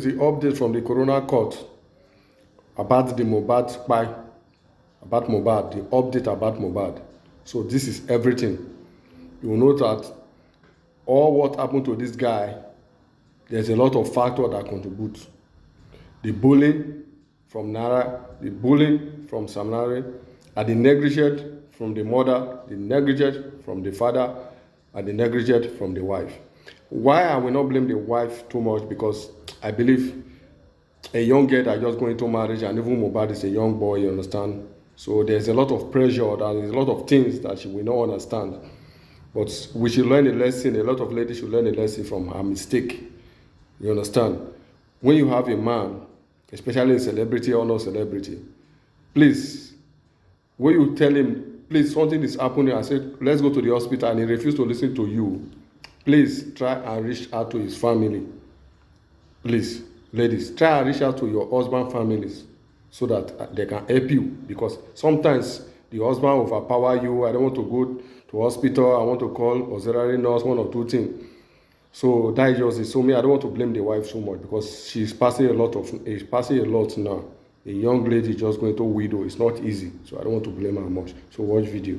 the update from the Corona Court about the Mohbad spy, about Mohbad, the update about Mohbad. So this is everything. You will note that all what happened to this guy, there's a lot of factors that contribute. The bullying from Nara, the bullying from Samnari, and the negligence from the mother, the negligence from the father, and the negligence from the wife. Why I will not blame the wife too much? Because I believe a young girl that just going into marriage, and even Mohbad is a young boy, you understand? So there's a lot of pressure, there's a lot of things that she will not understand. But we should learn a lesson. A lot of ladies should learn a lesson from her mistake. You understand? When you have a man, especially a celebrity or no celebrity, please, when you tell him, please, something is happening, I said, let's go to the hospital, and he refused to listen to you, please try and reach out to his family. Please, ladies, try and reach out to your husband families so that they can help you, because sometimes the husband overpower you. I don't want to go to hospital, I want to call auxiliary nurse, one or two things. So that is just it. So me, I don't want to blame the wife so much, because she's passing a lot now. A young lady just going to widow, it's not easy. So I don't want to blame her much. So watch video.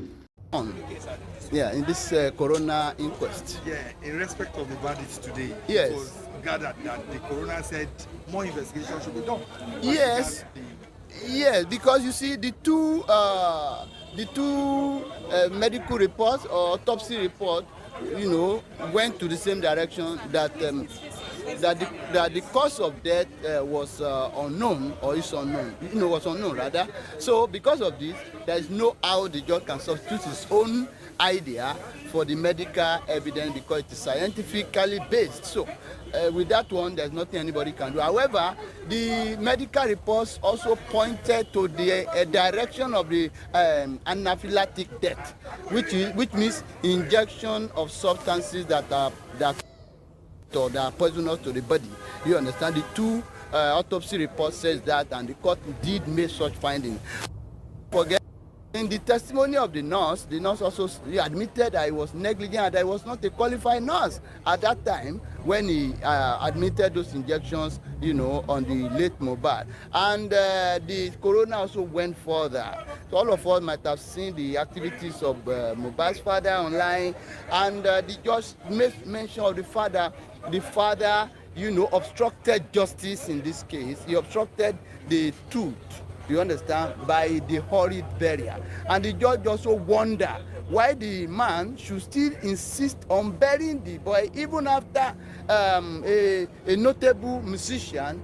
Yeah, in this Corona inquest. Yeah, in respect of the verdict today, yes, it was gathered that the coroner said more investigation should be done. Yes, yes, because you see the two medical reports or autopsy report, you know, went to the same direction, that that the cause of death was unknown, or is unknown, you know, was unknown rather. So because of this, there is no how the judge can substitute his own idea for the medical evidence, because it is scientifically based. So with that one, there's nothing anybody can do. However, the medical reports also pointed to the direction of the anaphylactic death, which means injection of substances that are poisonous to the body. You understand? The two autopsy reports says that, and the court did make such findings. Forget. In the testimony of the nurse also admitted that he was negligent and that he was not a qualified nurse at that time when he admitted those injections, you know, on the late Mohbad. And the coroner also went further. So all of us might have seen the activities of Mohbad's father online, and the judge made mention of the father. The father, you know, obstructed justice in this case. He obstructed the truth, you understand, by the horrid burial. And the judge also wondered why the man should still insist on burying the boy even after a notable musician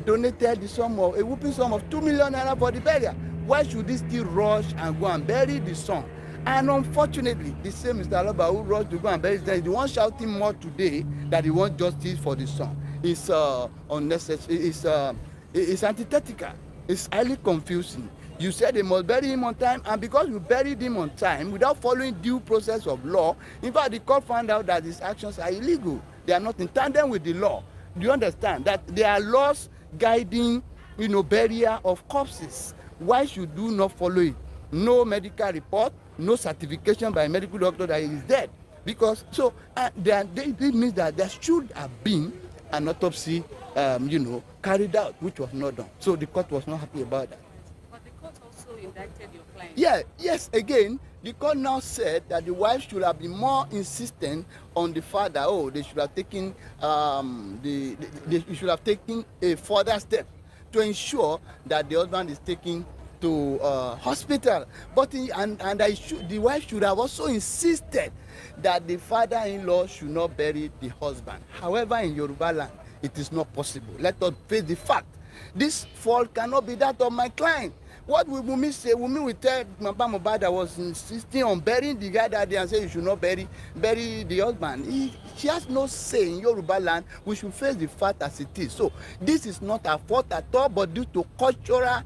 donated a whooping sum of 2 million naira for the burial. Why should he still rush and go and bury the son? And unfortunately, the same Mr. Alaba who rushed to go and bury his son is the one shouting more today that he wants justice for the son. It's unnecessary. It's antithetical. It's highly confusing. You said they must bury him on time, and because you buried him on time without following due process of law, in fact, the court found out that his actions are illegal. They are not in tandem with the law. Do you understand that there are laws guiding, you know, burial of corpses? Why should you not follow it? No medical report, no certification by a medical doctor that he is dead. Because so it means that there should have been an autopsy, you know, carried out, which was not done. So the court was not happy about that. But the court also indicted your client. Yeah, yes, again, the court now said that the wife should have been more insistent on the father. Oh, they should have taken they should have taken a further step to ensure that the husband is taken to hospital. But the wife should have also insisted that the father-in-law should not bury the husband. However, in Yoruba land, it is not possible. Let us face the fact. This fault cannot be that of my client. What will Wunmi say? Wunmi will tell Mohbad that was insisting on burying the guy that day and say you should not bury the husband. She has no say in Yoruba land. We should face the fact as it is. So this is not her fault at all, but due to cultural,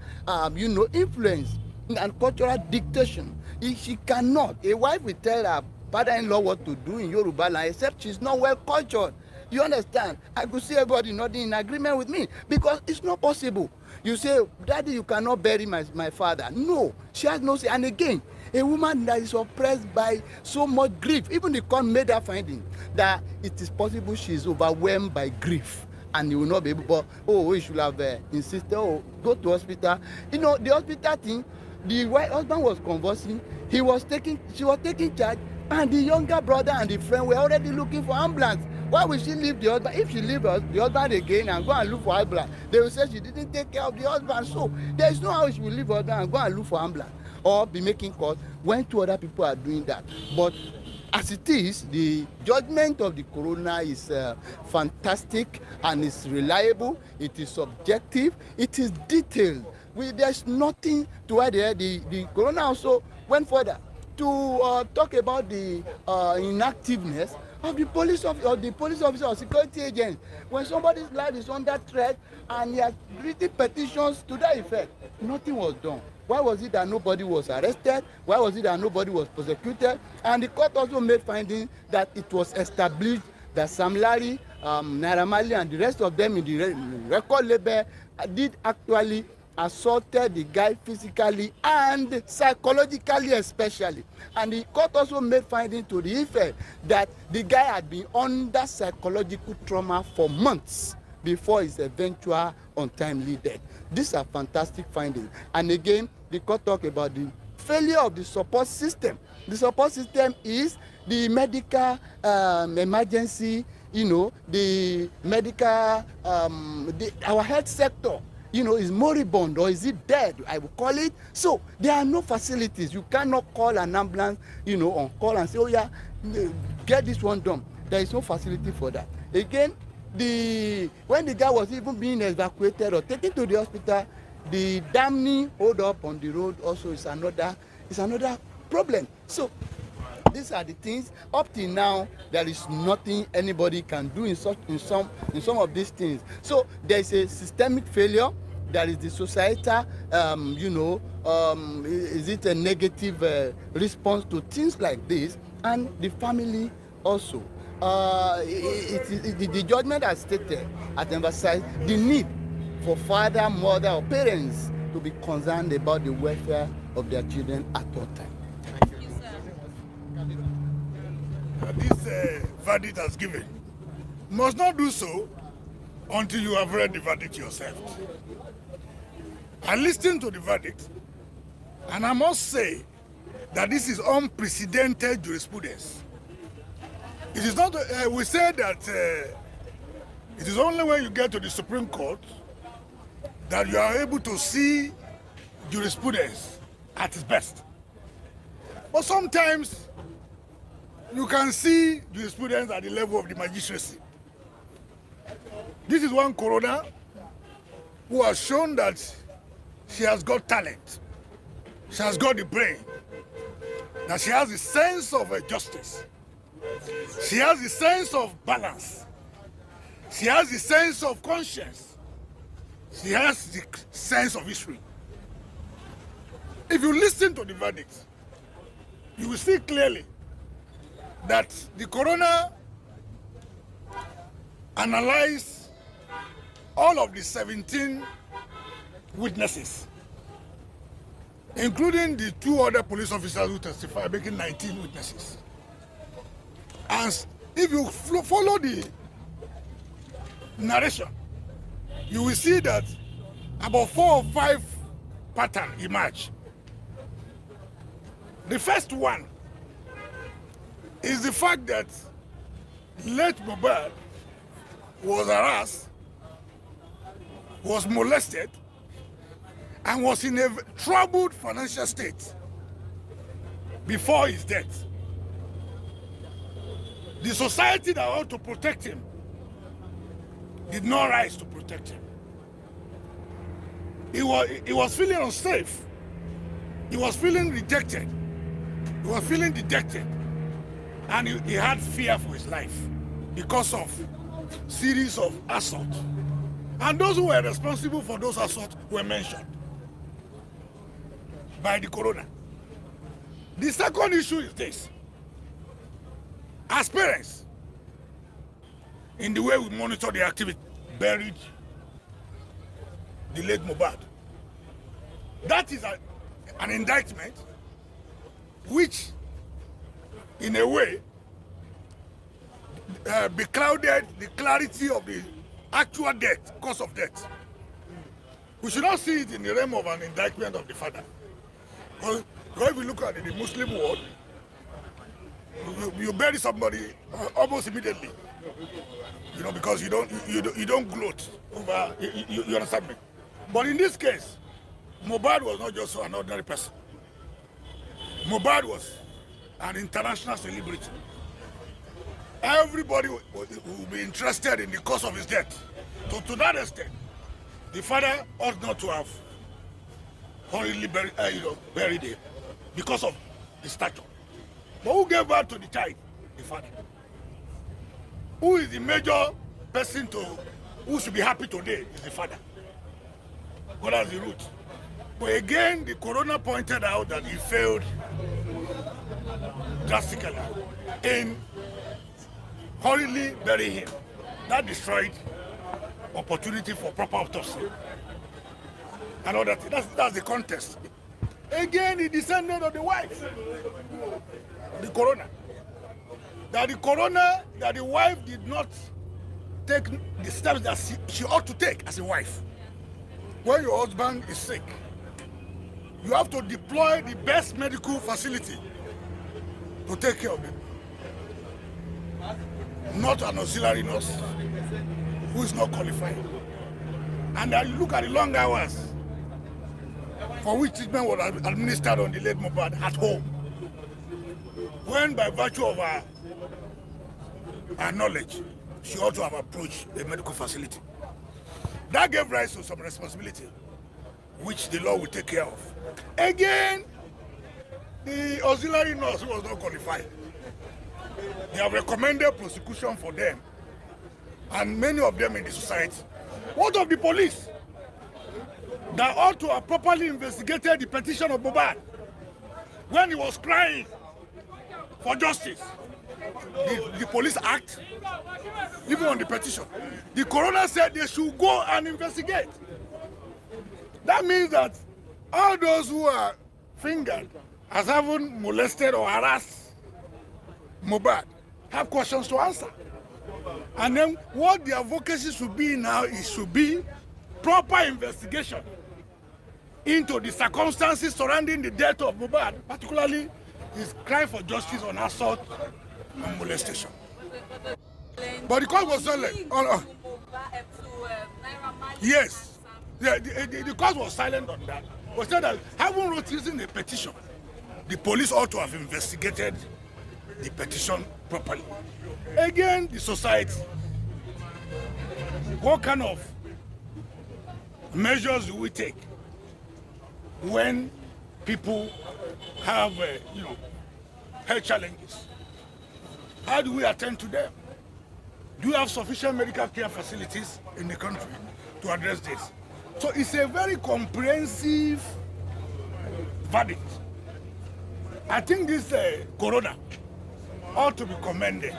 you know, influence and cultural dictation. She cannot. A wife will tell her father-in-law what to do in Yoruba land, except she's not well cultured. You understand? I could see everybody nodding in agreement with me, because it's not possible. You say, Daddy, you cannot bury my father. No, she has no say. And again, a woman that is oppressed by so much grief, even the court made that finding that it is possible she is overwhelmed by grief. and he will not be able, but oh, he should have insisted, oh, go to hospital. You know, the hospital thing, the white husband was conversing, she was taking charge, and the younger brother and the friend were already looking for ambulance. Why will she leave the husband? If she leave the husband again and go and look for ambulance, they will say she didn't take care of the husband. So there is no how she will leave her husband and go and look for ambulance or be making calls when two other people are doing that. But as it is, the judgment of the coroner is fantastic and it's reliable. It is subjective. It is detailed. There's nothing to add there. The coroner also went further to talk about the inactiveness of the police officer or security agent. When somebody's life is under threat and he has written petitions to that effect, nothing was done. Why was it that nobody was arrested? Why was it that nobody was prosecuted? And the court also made findings that it was established that Sam Larry, Naira Marley, and the rest of them in the record label did actually assaulted the guy physically and psychologically especially. And the court also made findings to the effect that the guy had been under psychological trauma for months before his eventual untimely death. These are fantastic findings. And again, the court talked about the failure of the support system. The support system is the medical emergency, the medical, our health sector, is moribund, or is it dead, I will call it. So there are no facilities. You cannot call an ambulance, on call and say, oh yeah, get this one done. There is no facility for that. Again, when the guy was even being evacuated or taken to the hospital, the damning hold up on the road also is another problem. So these are the things. Up till now, there is nothing anybody can do in some of these things. So there is a systemic failure. There is the societal, is it a negative response to things like this, and the family also. The judgment has stated, has emphasized the need for father, mother, or parents to be concerned about the welfare of their children at all times. This verdict has given. You must not do so until you have read the verdict yourself. I listened to the verdict, and I must say that this is unprecedented jurisprudence. It is not, we say that it is only when you get to the Supreme Court that you are able to see jurisprudence at its best. But sometimes you can see jurisprudence at the level of the magistracy. This is one coroner who has shown that she has got talent, she has got the brain, that she has the sense of justice, she has the sense of balance, she has the sense of conscience, she has the sense of history. If you listen to the verdict, you will see clearly that the coroner analyzed all of the 17 witnesses, including the 2 other police officers who testified, making 19 witnesses. And if you follow the narration, you will see that about 4 or 5 patterns emerge. The first one is the fact that late Mohbad was harassed, was molested, and was in a troubled financial state before his death. The society that ought to protect him did not rise to protect him. He was feeling unsafe. He was feeling rejected. He was feeling dejected. And he had fear for his life because of series of assaults. And those who were responsible for those assaults were mentioned by the coroner. The second issue is this. As parents, in the way we monitor the activity, buried the late Mohbad. That is an indictment which, in a way, beclouded the clarity of the actual death, cause of death. We should not see it in the realm of an indictment of the father. Because if you look at it, in the Muslim world, you bury somebody almost immediately. You know, because you don't gloat over, you understand me? But in this case, Mohbad was not just an ordinary person. Mohbad was an international celebrity. Everybody will be interested in the cause of his death. So to that extent, the father ought not to have hurriedly buried him because of the stature. But who gave birth to the child? The father. Who is the major person who should be happy today is the father. God has the root. But again, the coroner pointed out that he failed drastically in hurriedly burying him. That destroyed opportunity for proper autopsy. And all that. That's the contest. Again, he descended on the wife, the coroner. That the wife did not take the steps that she ought to take as a wife. When your husband is sick, you have to deploy the best medical facility to take care of him. Not an auxiliary nurse who is not qualified. And you look at the long hours for which treatment was administered on the late Mohbad at home. When by virtue of her knowledge, she ought to have approached the medical facility. That gave rise to some responsibility, which the law will take care of. Again, the auxiliary nurse was not qualified. They have recommended prosecution for them, and many of them in the society. What of the police that ought to have properly investigated the petition of Mohbad when he was crying for justice? The police act, even on the petition. The coroner said they should go and investigate. That means that all those who are fingered as having molested or harassed Mohbad have questions to answer. And then what the advocacy should be now is should be proper investigation into the circumstances surrounding the death of Mohbad, particularly his cry for justice on assault and molestation. But the court was silent. Yes. The court was silent on that. But said that having written a petition, the police ought to have investigated the petition properly. Again, the society. What kind of measures do we take when people have, health challenges? How do we attend to them? Do we have sufficient medical care facilities in the country to address this? So it's a very comprehensive verdict. I think this coroner ought to be commended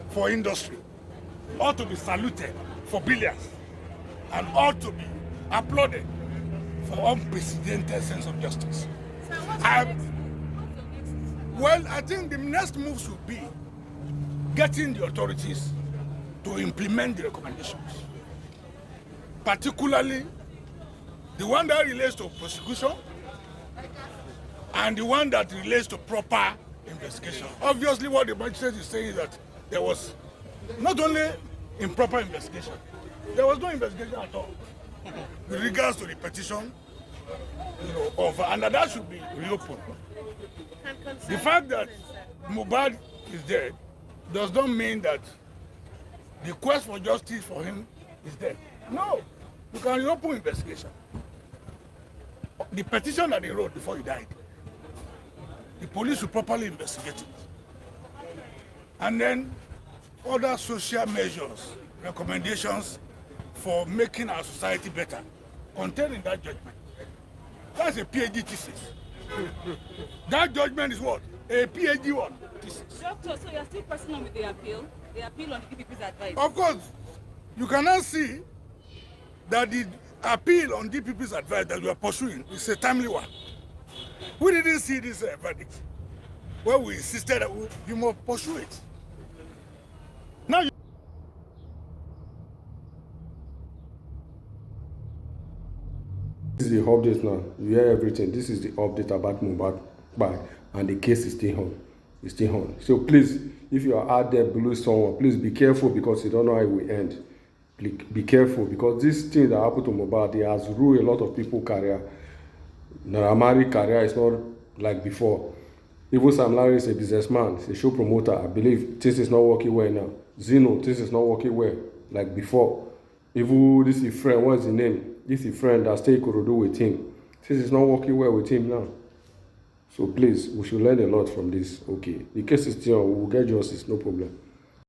for industry, ought to be saluted for billions, and ought to be applauded for unprecedented sense of justice. Well, I think the next move should be getting the authorities to implement the recommendations, particularly the one that relates to prosecution and the one that relates to proper investigation. Obviously, what the magistrate is saying is that there was not only improper investigation, there was no investigation at all with regards to the petition, and that should be reopened. The fact that Mohbad is dead does not mean that the quest for justice for him is dead. No, you can reopen investigation. The petition that he wrote before he died, the police should properly investigate it. And then other social measures, recommendations for making our society better, contained in that judgment. That's a PhD thesis. That judgment is what? A PhD what? Thesis. Doctor, so you're still pressing on with the appeal on the DPP's advice? Of course. You cannot see that the appeal on DPP's advice that we are pursuing is a timely one. We didn't see this verdict where we insisted that we must pursue it. Now This is the update now. You hear everything. This is the update about Mohbad by, and the case is still on. It's still on. So please, if you are out there below someone, please be careful because you don't know how it will end. Be careful because this thing that happened to Mohbad, it has ruined a lot of people's career. Naramari career is not like before. Even Sam Larry is a businessman, he's a show promoter. I believe this is not working well now. Zeno, this is not working well like before. Even this is friend, what's his name? This is friend that stay Ikorodu with him. This is not working well with him now. So please, we should learn a lot from this. Okay, the case is still on. We will get justice, no problem.